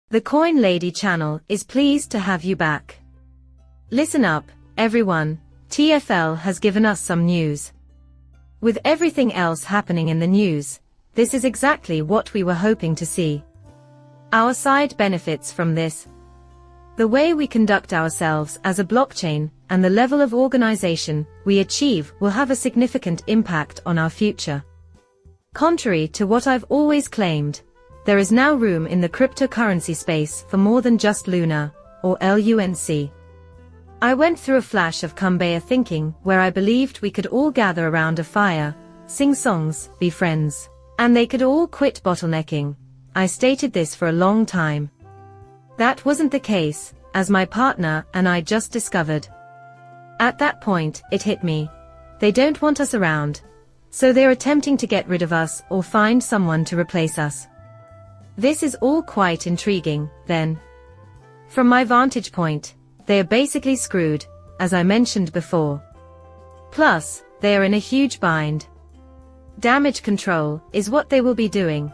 The Coin Lady channel is pleased to have you back. Listen up, everyone, TFL has given us some news. With everything else happening in the news, this is exactly what we were hoping to see. Our side benefits from this. The way we conduct ourselves as a blockchain and the level of organization we achieve will have a significant impact on our future. Contrary to what I've always claimed, there is now room in the cryptocurrency space for more than just Luna, or LUNC. I went through a flash of Kumbaya thinking where I believed we could all gather around a fire, sing songs, be friends, and they could all quit bottlenecking. I stated this for a long time. That wasn't the case, as my partner and I just discovered. At that point, it hit me. They don't want us around, so they're attempting to get rid of us or find someone to replace us. This is all quite intriguing, then. From my vantage point, they are basically screwed, as I mentioned before. Plus, they are in a huge bind. Damage control is what they will be doing.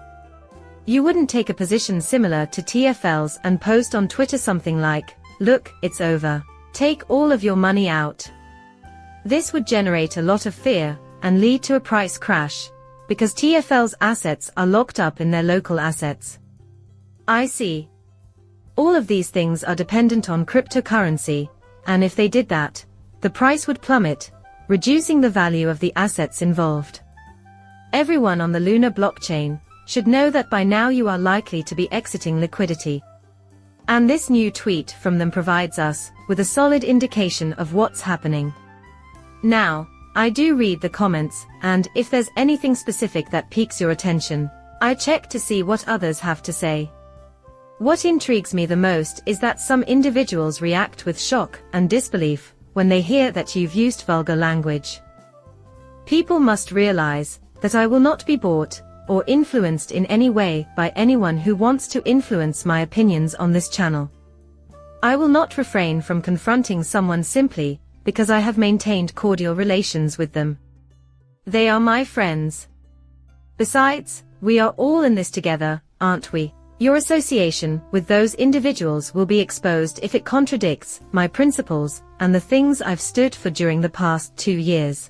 You wouldn't take a position similar to TFL's and post on Twitter something like, "Look, it's over. Take all of your money out." This would generate a lot of fear and lead to a price crash, because TFL's assets are locked up in their local assets. I see. All of these things are dependent on cryptocurrency, and if they did that, the price would plummet, reducing the value of the assets involved. Everyone on the Luna blockchain should know that by now you are likely to be exiting liquidity. And this new tweet from them provides us with a solid indication of what's happening. Now, I do read the comments, and if there's anything specific that piques your attention, I check to see what others have to say. What intrigues me the most is that some individuals react with shock and disbelief when they hear that you've used vulgar language. People must realize that I will not be bought or influenced in any way by anyone who wants to influence my opinions on this channel. I will not refrain from confronting someone simply because I have maintained cordial relations with them. They are my friends. Besides, we are all in this together, aren't we? Your association with those individuals will be exposed if it contradicts my principles and the things I've stood for during the past 2 years.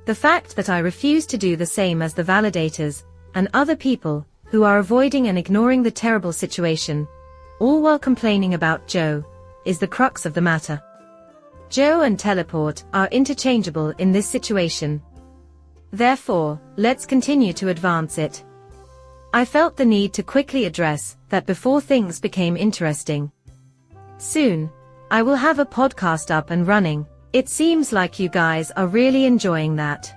The fact that I refuse to do the same as the validators and other people who are avoiding and ignoring the terrible situation, all while complaining about Joe, is the crux of the matter. Joe and teleport are interchangeable in this situation. Therefore, let's continue to advance it. I felt the need to quickly address that before things became interesting. Soon, I will have a podcast up and running. It seems like you guys are really enjoying that.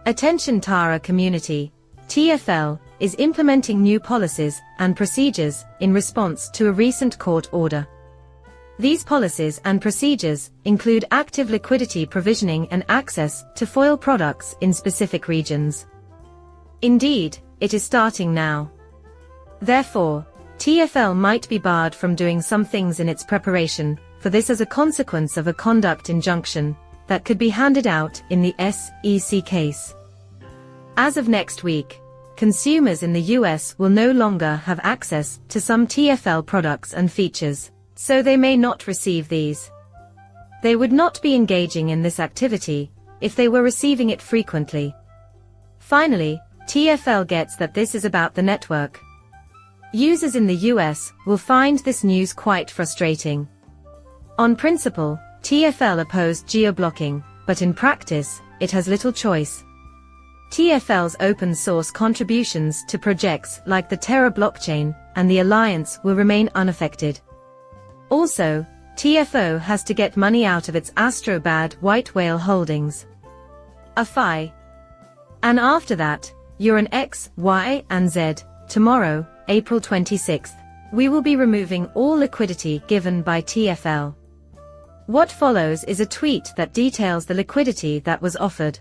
Attention Terra community, TFL is implementing new policies and procedures in response to a recent court order. These policies and procedures include active liquidity provisioning and access to foil products in specific regions. Indeed, it is starting now. Therefore, TFL might be barred from doing some things in its preparation for this as a consequence of a conduct injunction that could be handed out in the SEC case. As of next week, consumers in the US will no longer have access to some TFL products and features, so they may not receive these. They would not be engaging in this activity if they were receiving it frequently. Finally, TFL gets that this is about the network. Users in the US will find this news quite frustrating. On principle, TFL opposed geo-blocking, but in practice, it has little choice. TFL's open source contributions to projects like the Terra blockchain and the Alliance will remain unaffected. Also, TFO has to get money out of its Astrobad white whale holdings. A FI. And after that, you're an X, Y, and Z. Tomorrow, April 26th, we will be removing all liquidity given by TFL. What follows is a tweet that details the liquidity that was offered.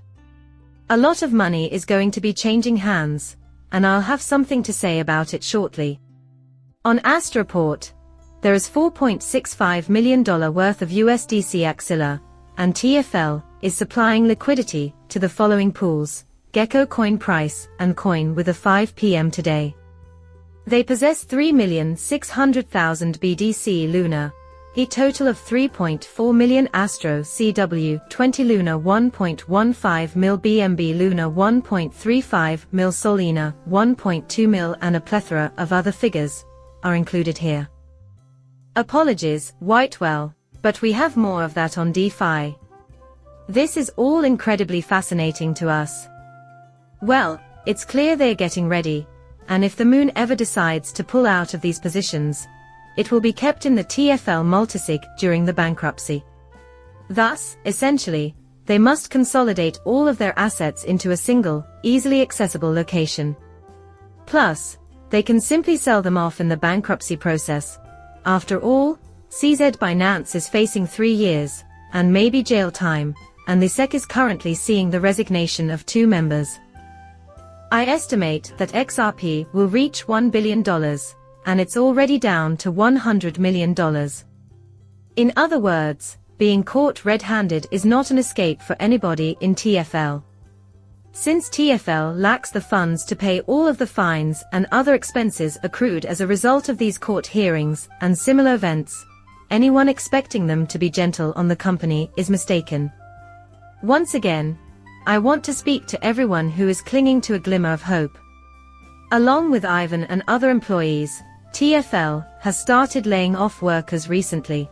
A lot of money is going to be changing hands, and I'll have something to say about it shortly. On Astroport, there is $4.65 million worth of USDC Axilla, and TFL is supplying liquidity to the following pools: Gecko Coin Price and Coin with a 5 p.m. today. They possess 3,600,000 BDC Luna, a total of 3.4 million Astro CW20 Luna 1.15 mil BMB Luna 1.35 mil Solina 1.2 mil and a plethora of other figures are included here. Apologies, Whitewell, but we have more of that on DeFi. This is all incredibly fascinating to us. Well, it's clear they're getting ready, and if the moon ever decides to pull out of these positions, it will be kept in the TFL multisig during the bankruptcy. Thus, essentially, they must consolidate all of their assets into a single, easily accessible location. Plus, they can simply sell them off in the bankruptcy process. After all, CZ Binance is facing 3 years, and maybe jail time, and the SEC is currently seeing the resignation of 2 members. I estimate that XRP will reach $1 billion, and it's already down to $100 million. In other words, being caught red-handed is not an escape for anybody in TFL. Since TFL lacks the funds to pay all of the fines and other expenses accrued as a result of these court hearings and similar events, anyone expecting them to be gentle on the company is mistaken. Once again, I want to speak to everyone who is clinging to a glimmer of hope. Along with Ivan and other employees, TFL has started laying off workers recently.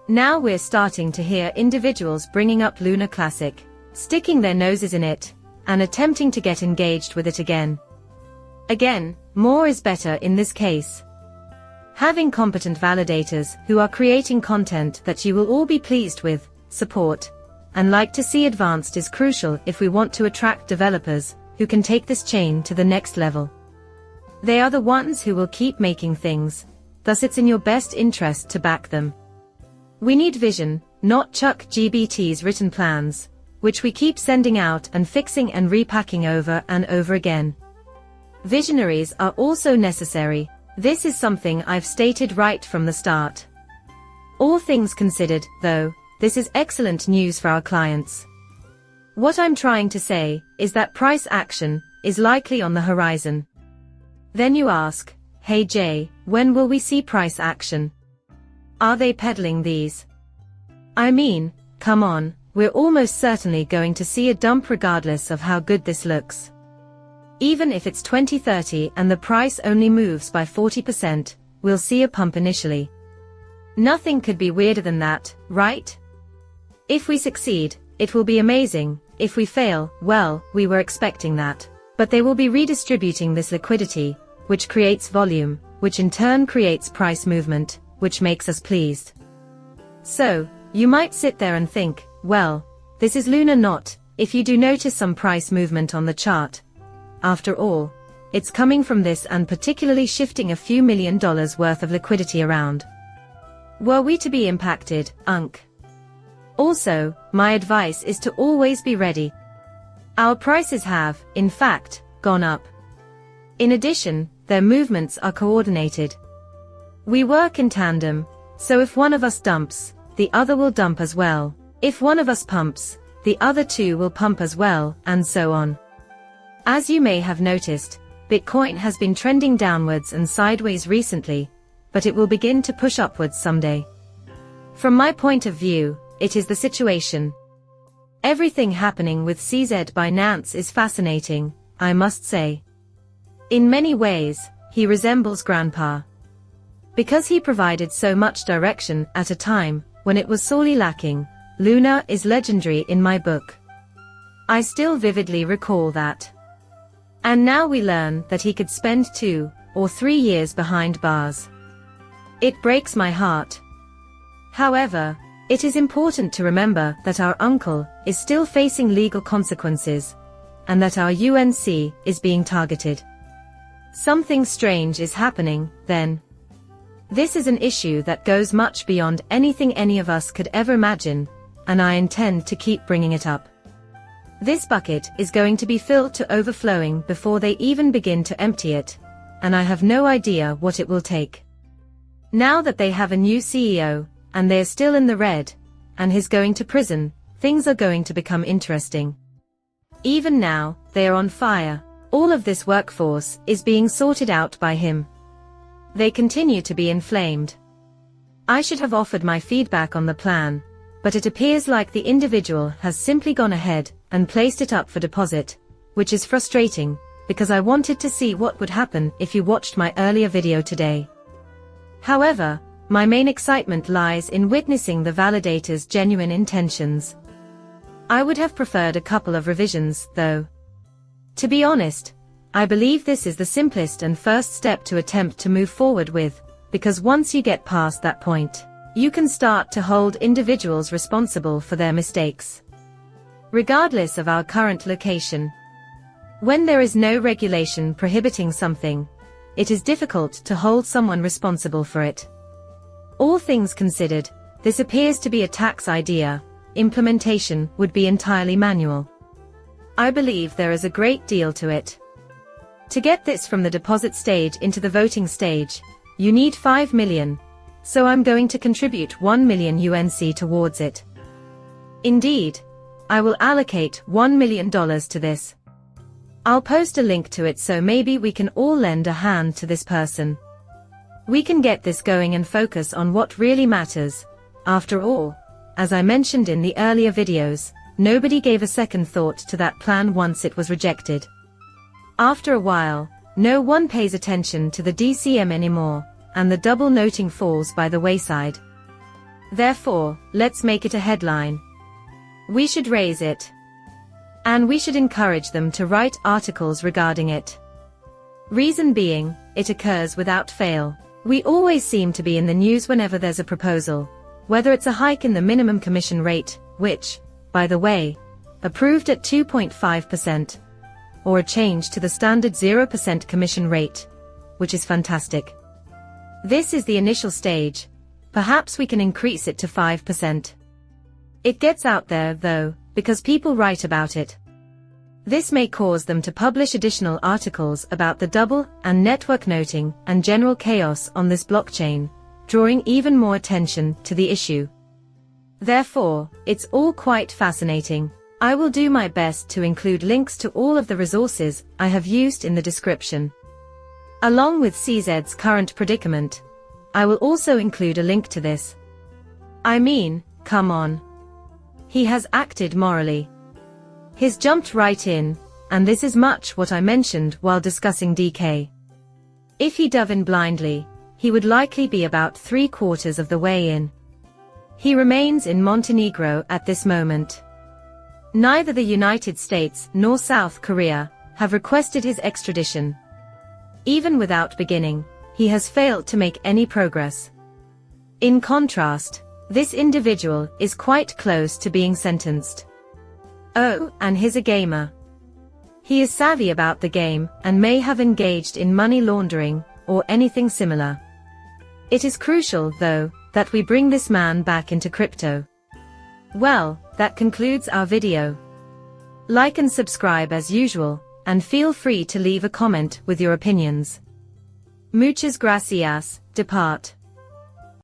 Now we're starting to hear individuals bringing up Luna Classic, sticking their noses in it, and attempting to get engaged with it again. Again, more is better in this case. Having competent validators who are creating content that you will all be pleased with, support, and like to see advanced is crucial if we want to attract developers who can take this chain to the next level. They are the ones who will keep making things, thus it's in your best interest to back them. We need vision, not ChatGPT's written plans, which we keep sending out and fixing and repacking over and over again. Visionaries are also necessary. This is something I've stated right from the start. All things considered, though, this is excellent news for our clients. What I'm trying to say is that price action is likely on the horizon. Then you ask, hey Jay, when will we see price action? Are they peddling these? I mean, come on, we're almost certainly going to see a dump regardless of how good this looks. Even if it's 2030 and the price only moves by 40%, we'll see a pump initially. Nothing could be weirder than that, right? If we succeed, it will be amazing. If we fail, well, we were expecting that. But they will be redistributing this liquidity, which creates volume, which in turn creates price movement, which makes us pleased. So, you might sit there and think, well, this is Luna not, if you do notice some price movement on the chart. After all, it's coming from this and particularly shifting a few $1 million worth of liquidity around. Were we to be impacted, Also, my advice is to always be ready. Our prices have, in fact, gone up. In addition, their movements are coordinated. We work in tandem, so if one of us dumps, the other will dump as well. If one of us pumps, the other two will pump as well, and so on. As you may have noticed, Bitcoin has been trending downwards and sideways recently, but it will begin to push upwards someday. From my point of view, it is the situation. Everything happening with CZ Binance is fascinating, I must say. In many ways, he resembles Grandpa. Because he provided so much direction at a time when it was sorely lacking, Luna is legendary in my book. I still vividly recall that. And now we learn that he could spend 2 or 3 years behind bars. It breaks my heart. However, it is important to remember that our uncle is still facing legal consequences, and that our UNC is being targeted. Something strange is happening, then. This is an issue that goes much beyond anything any of us could ever imagine, and I intend to keep bringing it up. This bucket is going to be filled to overflowing before they even begin to empty it, and I have no idea what it will take. Now that they have a new CEO, and they're still in the red, and he's going to prison, things are going to become interesting. Even now, they are on fire, All of this workforce is being sorted out by him. They continue to be inflamed. I should have offered my feedback on the plan, but it appears like the individual has simply gone ahead and placed it up for deposit, which is frustrating, because I wanted to see what would happen if you watched my earlier video today. However, my main excitement lies in witnessing the validator's genuine intentions. I would have preferred a couple of revisions, though. To be honest, I believe this is the simplest and first step to attempt to move forward with, because once you get past that point, you can start to hold individuals responsible for their mistakes. Regardless of our current location. When there is no regulation prohibiting something, it is difficult to hold someone responsible for it. All things considered, this appears to be a tax idea. Implementation would be entirely manual. I believe there is a great deal to it. To get this from the deposit stage into the voting stage, you need 5 million, so I'm going to contribute 1 million UNC towards it. Indeed, I will allocate $1 million to this. I'll post a link to it so maybe we can all lend a hand to this person. We can get this going and focus on what really matters. After all, as I mentioned in the earlier videos, nobody gave a second thought to that plan once it was rejected. After a while, no one pays attention to the DCM anymore, and the double noting falls by the wayside. Therefore, let's make it a headline. We should raise it. And we should encourage them to write articles regarding it. Reason being, it occurs without fail. We always seem to be in the news whenever there's a proposal, whether it's a hike in the minimum commission rate, which, by the way, approved at 2.5%, or a change to the standard 0% commission rate, which is fantastic. This is the initial stage. Perhaps we can increase it to 5%. It gets out there, though, because people write about it. This may cause them to publish additional articles about the double and network noting and general chaos on this blockchain, drawing even more attention to the issue. Therefore, it's all quite fascinating. I will do my best to include links to all of the resources I have used in the description. Along with CZ's current predicament, I will also include a link to this. I mean, come on. He has acted morally. He's jumped right in, and this is much what I mentioned while discussing DK. If he dove in blindly, he would likely be about 3/4 of the way in. He remains in Montenegro at this moment. Neither the United States nor South Korea have requested his extradition. Even without beginning, he has failed to make any progress. In contrast, this individual is quite close to being sentenced. Oh, and he's a gamer. He is savvy about the game and may have engaged in money laundering or anything similar. It is crucial, though, that we bring this man back into crypto. Well, that concludes our video. Like and subscribe as usual, and feel free to leave a comment with your opinions. Muchas gracias, depart.